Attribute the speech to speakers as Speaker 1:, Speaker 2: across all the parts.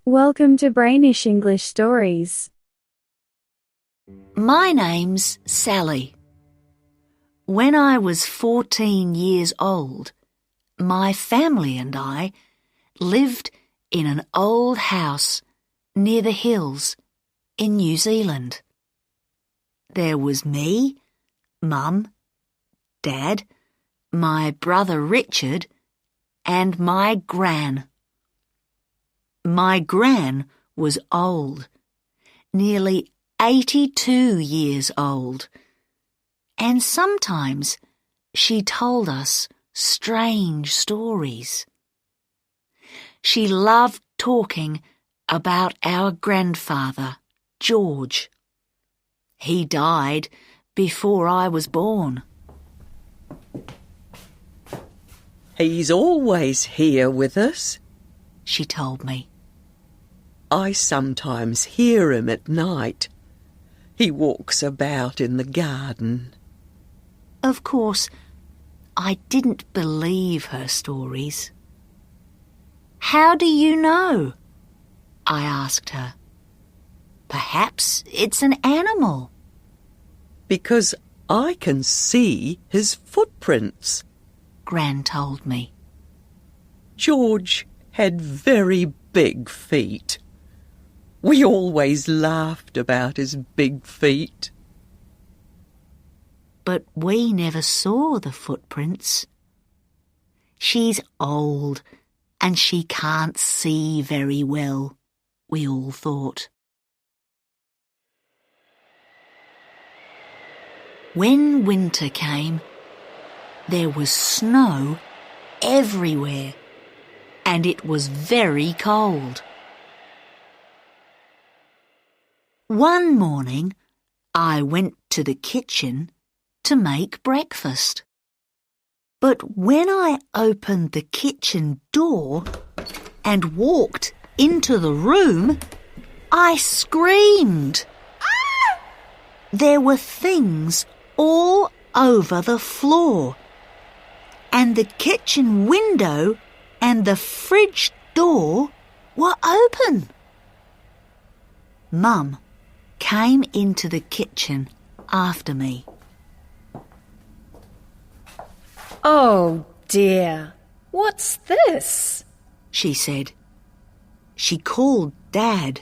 Speaker 1: Welcome to Brainish English Stories.
Speaker 2: My name's Sally. When I was 14 years old, my family and I lived in an old house near the hills in New Zealand. There was me, Mum, Dad, my brother Richard, and my Gran. My Gran was old, nearly 82 years old, and sometimes she told us strange stories. She loved talking about our grandfather, George. He died before I was born.
Speaker 3: He's always here with us,
Speaker 2: she told me.
Speaker 3: I sometimes hear him at night. He walks about in the garden.
Speaker 2: Of course, I didn't believe her stories. How do you know? I asked her. Perhaps it's an animal.
Speaker 3: Because I can see his footprints,
Speaker 2: Gran told me.
Speaker 3: George had very big feet. We always laughed about his big feet.
Speaker 2: But we never saw the footprints. She's old and she can't see very well, we all thought. When winter came, there was snow everywhere, and it was very cold. One morning, I went to the kitchen to make breakfast. But when I opened the kitchen door and walked into the room, I screamed. Ah! There were things all over the floor, and the kitchen window and the fridge door were open. Mum came into the kitchen after me.
Speaker 4: Oh dear, what's this?
Speaker 2: She said. She called Dad.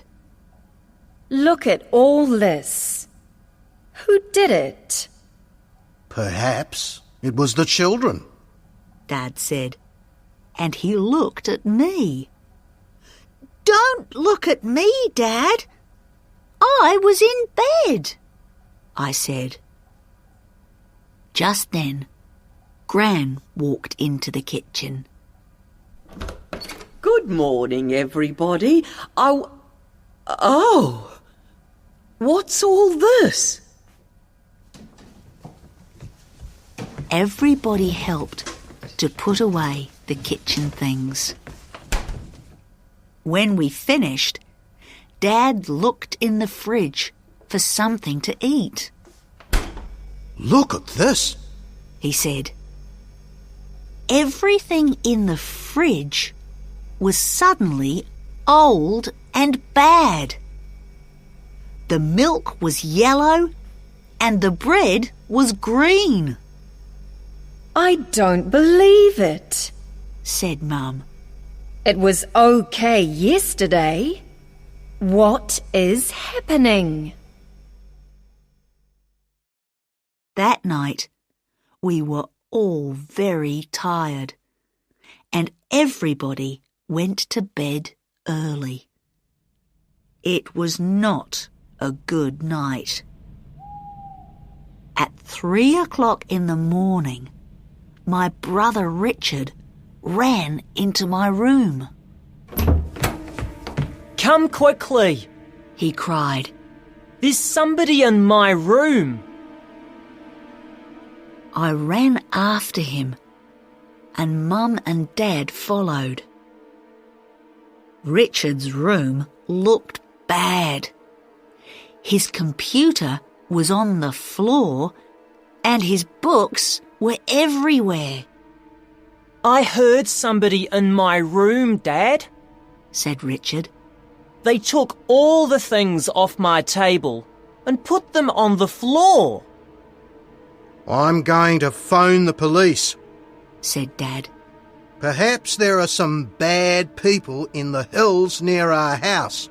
Speaker 4: Look at all this. Who did it?
Speaker 5: Perhaps it was the children,
Speaker 2: Dad said, and he looked at me. Don't look at me, Dad. I was in bed, I said. Just then, Gran walked into the kitchen.
Speaker 3: Good morning, everybody. What's all this?
Speaker 2: Everybody helped to put away the kitchen things. When we finished, Dad looked in the fridge for something to eat.
Speaker 5: Look at this,
Speaker 2: he said. Everything in the fridge was suddenly old and bad. The milk was yellow and the bread was green.
Speaker 4: I don't believe it,
Speaker 2: said Mum.
Speaker 4: It was okay yesterday. What is happening?
Speaker 2: That night, we were all very tired, and everybody went to bed early. It was not a good night. At 3 o'clock in the morning, my brother Richard ran into my room.
Speaker 6: Come quickly,
Speaker 2: he cried.
Speaker 6: There's somebody in my room.
Speaker 2: I ran after him, and Mum and Dad followed. Richard's room looked bad. His computer was on the floor, and his books were everywhere.
Speaker 6: I heard somebody in my room, Dad,
Speaker 2: said Richard.
Speaker 6: They took all the things off my table and put them on the floor.
Speaker 5: I'm going to phone the police,
Speaker 2: said Dad.
Speaker 5: Perhaps there are some bad people in the hills near our house.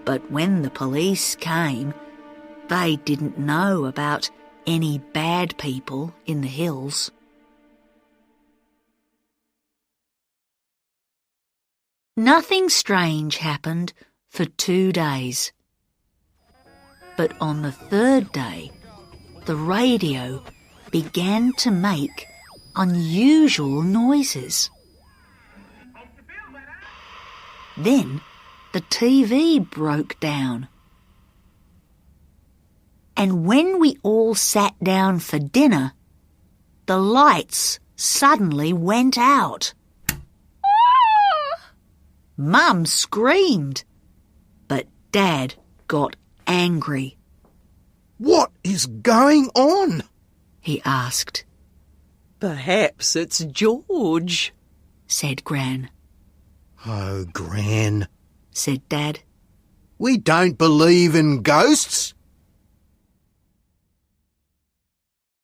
Speaker 2: But when the police came, they didn't know about any bad people in the hills. Nothing strange happened for 2 days. But on the 3rd day, the radio began to make unusual noises. Then the TV broke down. And when we all sat down for dinner, the lights suddenly went out. Mum screamed, but Dad got angry.
Speaker 5: What is going on?
Speaker 2: He asked.
Speaker 3: Perhaps it's George,
Speaker 2: said Gran.
Speaker 5: Oh, Gran,
Speaker 2: said Dad.
Speaker 5: we don't believe in ghosts.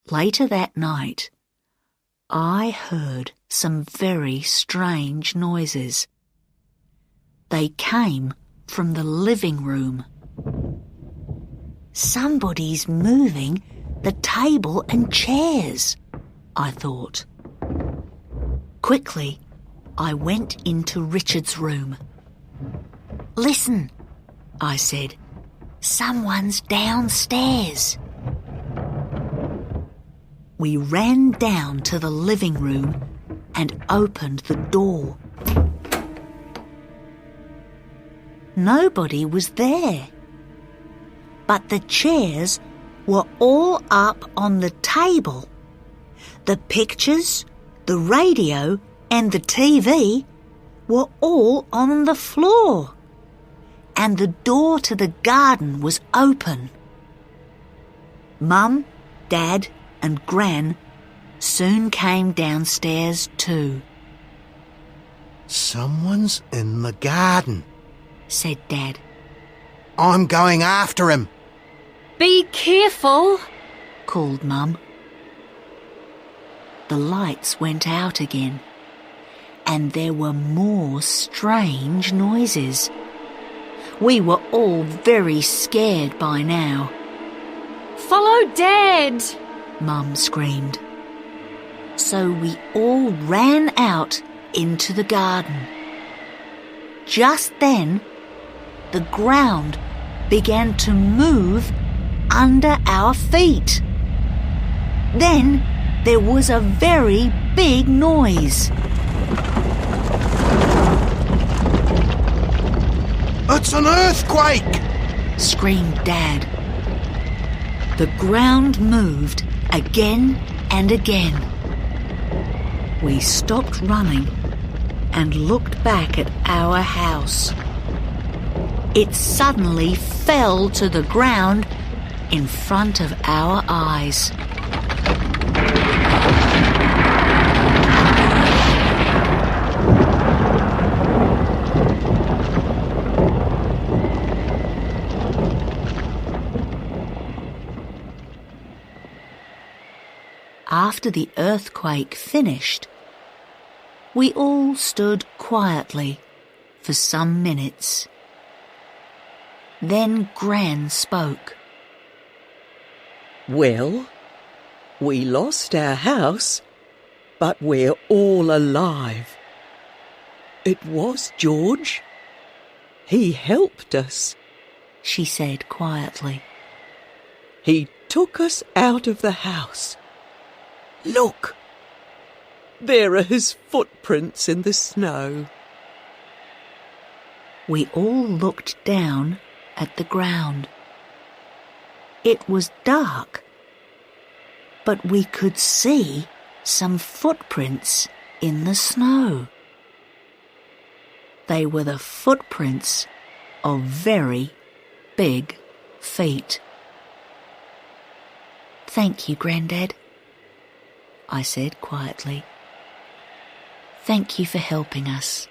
Speaker 2: Later that night, I heard some very strange noises. They came from the living room. Somebody's moving the table and chairs, I thought. Quickly, I went into Richard's room. Listen, I said. Someone's downstairs. We ran down to the living room and opened the door. Nobody was there. But the chairs were all up on the table. The pictures, the radio, and the TV were all on the floor. And the door to the garden was open. Mum, Dad, and Gran soon came downstairs too.
Speaker 5: Someone's in the garden,
Speaker 2: said Dad.
Speaker 5: I'm going after him.
Speaker 4: Be careful,
Speaker 2: called Mum. The lights went out again, and there were more strange noises. We were all very scared by now.
Speaker 4: Follow Dad.
Speaker 2: Mum screamed. So we all ran out into the garden. Just then, the ground began to move under our feet. Then there was a very big noise.
Speaker 5: It's an earthquake!
Speaker 2: Screamed Dad. The ground moved again and again. We stopped running and looked back at our house. It suddenly fell to the ground in front of our eyes. After the earthquake finished, we all stood quietly for some minutes. Then Gran spoke.
Speaker 3: Well, we lost our house, but we're all alive. It was George. He helped us,
Speaker 2: she said quietly.
Speaker 3: He took us out of the house. Look, there are his footprints in the snow.
Speaker 2: We all looked down at the ground. It was dark, but we could see some footprints in the snow. They were the footprints of very big feet. Thank you, Grandad, I said quietly. Thank you for helping us.